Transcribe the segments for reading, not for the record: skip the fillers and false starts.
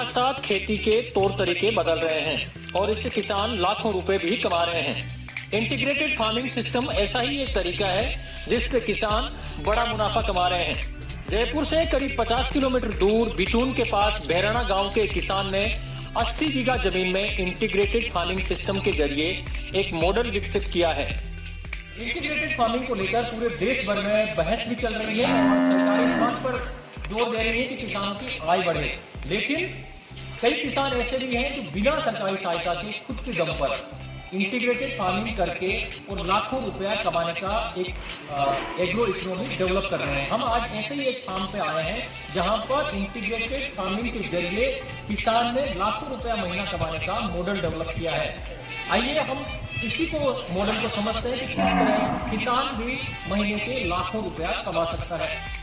साथ साथ खेती के तौर तरीके बदल रहे हैं और इससे किसान लाखों रुपए भी कमा रहे हैं। इंटीग्रेटेड फार्मिंग सिस्टम ऐसा ही एक तरीका है जिससे किसान बड़ा मुनाफा कमा रहे हैं। जयपुर से करीब 50 किलोमीटर दूर बिचून के पास बहराना गांव के किसान ने 80 बीघा जमीन में इंटीग्रेटेड फार्मिंग सिस्टम के जरिए एक मॉडल विकसित किया है। इंटीग्रेटेड फार्मिंग को लेकर पूरे देश भर में बहस भी चल रही है और सरकारें इस बात पर जोर दे रही है कि किसानों की आय बढ़े, लेकिन कई किसान ऐसे भी हैं जो बिना सरकारी सहायता के खुद के दम पर इंटीग्रेटेड फार्मिंग करके और लाखों रुपया कमाने का एक एग्रो इकोनॉमी डेवलप कर रहे हैं। हम आज ऐसे ही एक फार्म पे आए हैं जहां पर इंटीग्रेटेड फार्मिंग के जरिए किसान ने लाखों रुपया महीना कमाने का मॉडल डेवलप किया है। आइए हम इसी को मॉडल को समझते हैं कि किस तरह किसान भी महीने के लाखों रुपया कमा सकता है।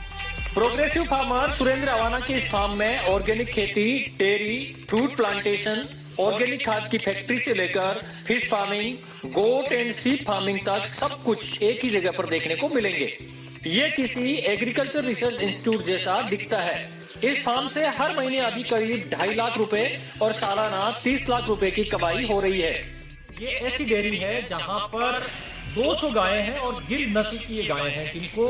प्रोग्रेसिव फार्मर सुरेंद्र अवाना के इस फार्म में ऑर्गेनिक खेती, डेयरी, फ्रूट प्लांटेशन, ऑर्गेनिक खाद की फैक्ट्री से लेकर फिश फार्मिंग, गोट एंड सीप फार्मिंग तक सब कुछ एक ही जगह पर देखने को मिलेंगे। ये किसी एग्रीकल्चर रिसर्च इंस्टीट्यूट जैसा दिखता है। इस फार्म से हर महीने अभी करीब 2.5 लाख रुपए और सालाना 30 लाख रुपए की कमाई हो रही है। ये ऐसी डेयरी है जहां पर 200 गायें हैं और गिर नस्ल की ये गायें हैं जिनको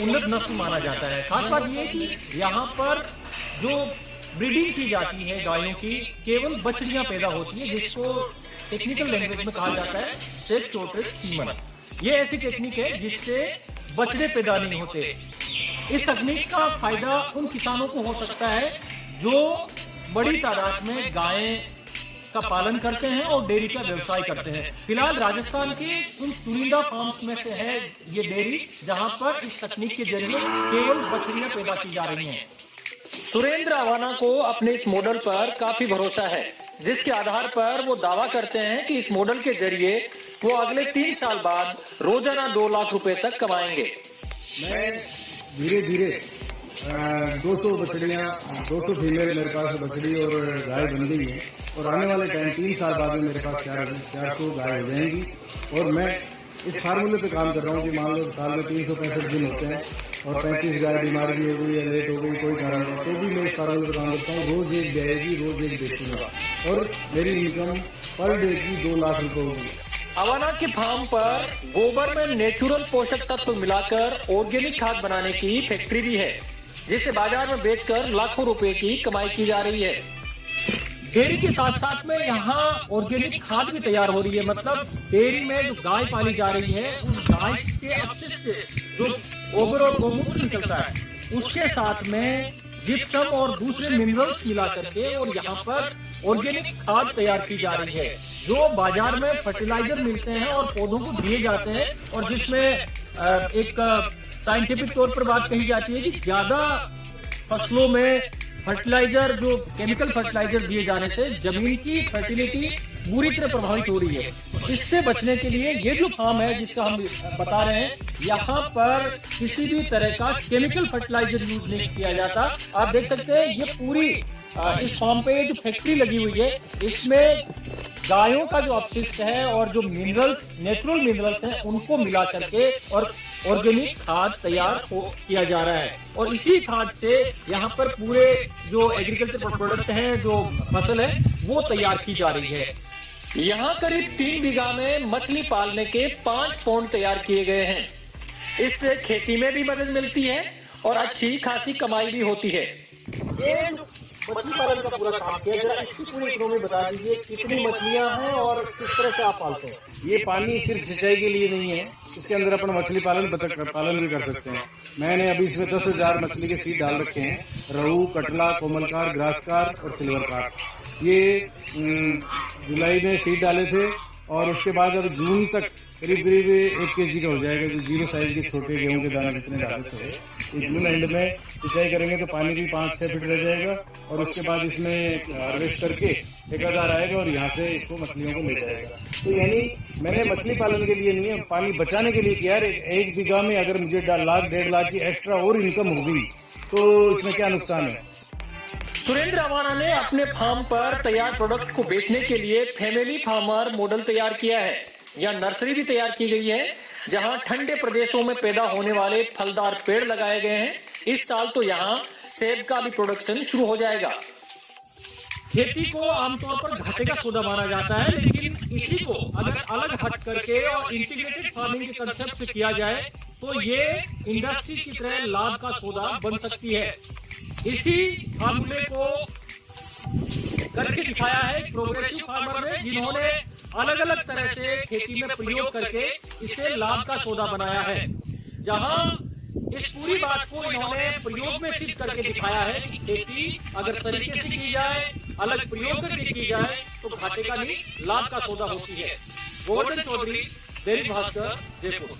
उन्नत नस्ल माना जाता है। खास बात यह है कि यहाँ पर जो ब्रीडिंग की जाती है गायों की, केवल बछड़ियां पैदा होती है जिसको टेक्निकल लैंग्वेज में कहा जाता है सेक्स शॉर्टेज सीमन। ये ऐसी टेक्निक है जिससे बछड़े पैदा नहीं होते। इस तकनीक का फायदा उन किसानों को हो सकता है जो बड़ी तादाद में गायें का पालन करते हैं और डेयरी का व्यवसाय करते हैं। फिलहाल राजस्थान के उन चुनिंदा फार्म्स में से है ये डेयरी जहां पर इस तकनीक के जरिए केवल बछड़ियां पैदा की जा रही हैं। सुरेंद्र अवाना को अपने इस मॉडल पर काफी भरोसा है, जिसके आधार पर वो दावा करते हैं कि इस मॉडल के जरिए वो अगले 3 साल बाद रोजाना 2 लाख रुपए तक कमाएंगे। मैं धीरे धीरे 200 बछड़ियाँ, 200 फीमेल मेरे पास बछड़ी और गाय बन गई है और आने वाले टाइम 3 साल बाद में मेरे पास 400 गाय हो जाएंगी। और मैं इस फार्मूले पे काम कर रहा हूँ कि मान लो साल में 365 दिन होते हैं और 35 गाय बीमार भी हो गई या लेट हो गई, कोई कारण हो तो भी मैं इस फार्मूले पे काम करता हूँ। रोज एक जाएगी, रोज एक बेचूंगा और मेरी इनकम पर डे की 2 लाख रुपए होगी। अवाना के फार्म पर गोबर में नेचुरल पोषक तत्व मिलाकर ऑर्गेनिक खाद बनाने की फैक्ट्री भी है, जिसे बाजार में बेचकर लाखों रुपए की कमाई की जा रही है। डेयरी के साथ साथ में यहाँ ऑर्गेनिक खाद भी तैयार हो रही है। मतलब डेयरी में जो गाय पाली जा रही है उस गाय के अपशिष्ट से जो गोबर और गौमूत्र निकलता है उसके साथ में जिप्सम और दूसरे मिनरल्स मिला करके और यहाँ पर ऑर्गेनिक खाद तैयार की जा रही है, जो बाजार में फर्टिलाइजर मिलते हैं और पौधों को दिए जाते हैं और जिसमें एक साइंटिफिक तौर पर बात कही जाती है कि ज्यादा फसलों में फर्टिलाइजर, जो केमिकल फर्टिलाइजर दिए जाने से जमीन की फर्टिलिटी बुरी तरह प्रभावित हो रही है। इससे बचने के लिए ये जो फार्म है जिसका हम बता रहे हैं, यहाँ पर किसी भी तरह का केमिकल फर्टिलाइजर यूज नहीं किया जाता। आप देख सकते हैं ये पूरी इस फार्म पे जो फैक्ट्री लगी हुई है इसमें गायों का जो अपशिष्ट है और जो मिनरल्स, नेचुरल मिनरल्स हैं उनको मिला करके और ऑर्गेनिक खाद तैयार किया जा रहा है और इसी खाद से यहाँ पर पूरे जो एग्रीकल्चर प्रोडक्ट हैं, जो फसल है वो तैयार की जा रही है। यहाँ करीब 3 बीघा में मछली पालने के 5 पॉन्ड तैयार किए गए हैं। इससे खेती में भी मदद मिलती है और अच्छी खासी कमाई भी होती है। मछली पालन का पूरा काम किया, जरा इसकी पूरी इकोनॉमी बता दीजिए, कितनी मछलियाँ हैं और किस तरह से आप पालते हैं? ये पानी सिर्फ सिंचाई के लिए नहीं है, इसके अंदर अपन मछली पालन, बतख पालन भी कर सकते हैं। मैंने अभी इसमें 10,000 मछली के सीड डाल रखे हैं। रहू, कटला, कोमलकार, ग्रासकार और सिल्वर कार्प। ये जुलाई में सीड डाले थे और उसके बाद अब जून तक करीब 1 kg का हो जाएगा। जो 0 साइज के छोटे गेहूं के दाने जितने डाले थे, जून एंड में सिंचाई करेंगे तो पानी भी 5-6 फीट रह जाएगा और उसके बाद इसमें हार्वेस्ट करके ठेकेदार आएगा और यहाँ से इसको मछलियों को ले जाएगा। तो यानी मैंने मछली पालन के लिए नहीं है, पानी बचाने के लिए किया। 1 बीघा में अगर मुझे 1.5 लाख 1.5 लाख की एक्स्ट्रा और इनकम हो गई तो इसमें क्या नुकसान है। सुरेंद्र अवाना ने अपने फार्म पर तैयार प्रोडक्ट को बेचने के लिए फैमिली फार्मर मॉडल तैयार किया है। यह नर्सरी भी तैयार की गई है जहां ठंडे प्रदेशों में पैदा होने वाले फलदार पेड़ लगाए गए हैं। इस साल तो यहाँ सेब का भी प्रोडक्शन शुरू हो जाएगा। खेती को आमतौर पर घाटे का सौदा माना जाता है, लेकिन इसी को अगर अलग हट करके और इंटीग्रेटेड फार्मिंग के कंसेप्ट से किया जाए तो ये इंडस्ट्री की तरह लाभ का सौदा बन सकती है। इसी फार्मूले को करके दिखाया है प्रोग्रेसिव फार्मर ने, जिन्होंने अलग अलग तरह से खेती में प्रयोग करके इसे लाभ का सौदा बनाया है। जहां इस पूरी बात को इन्होंने प्रयोग में सिद्ध करके दिखाया है कि खेती अगर तरीके से की जाए, अलग प्रयोग करके की जाए तो घाटे का नहीं लाभ का सौदा होती है। गोवर्धन चौधरी, दैनिक भास्कर, जयपुर।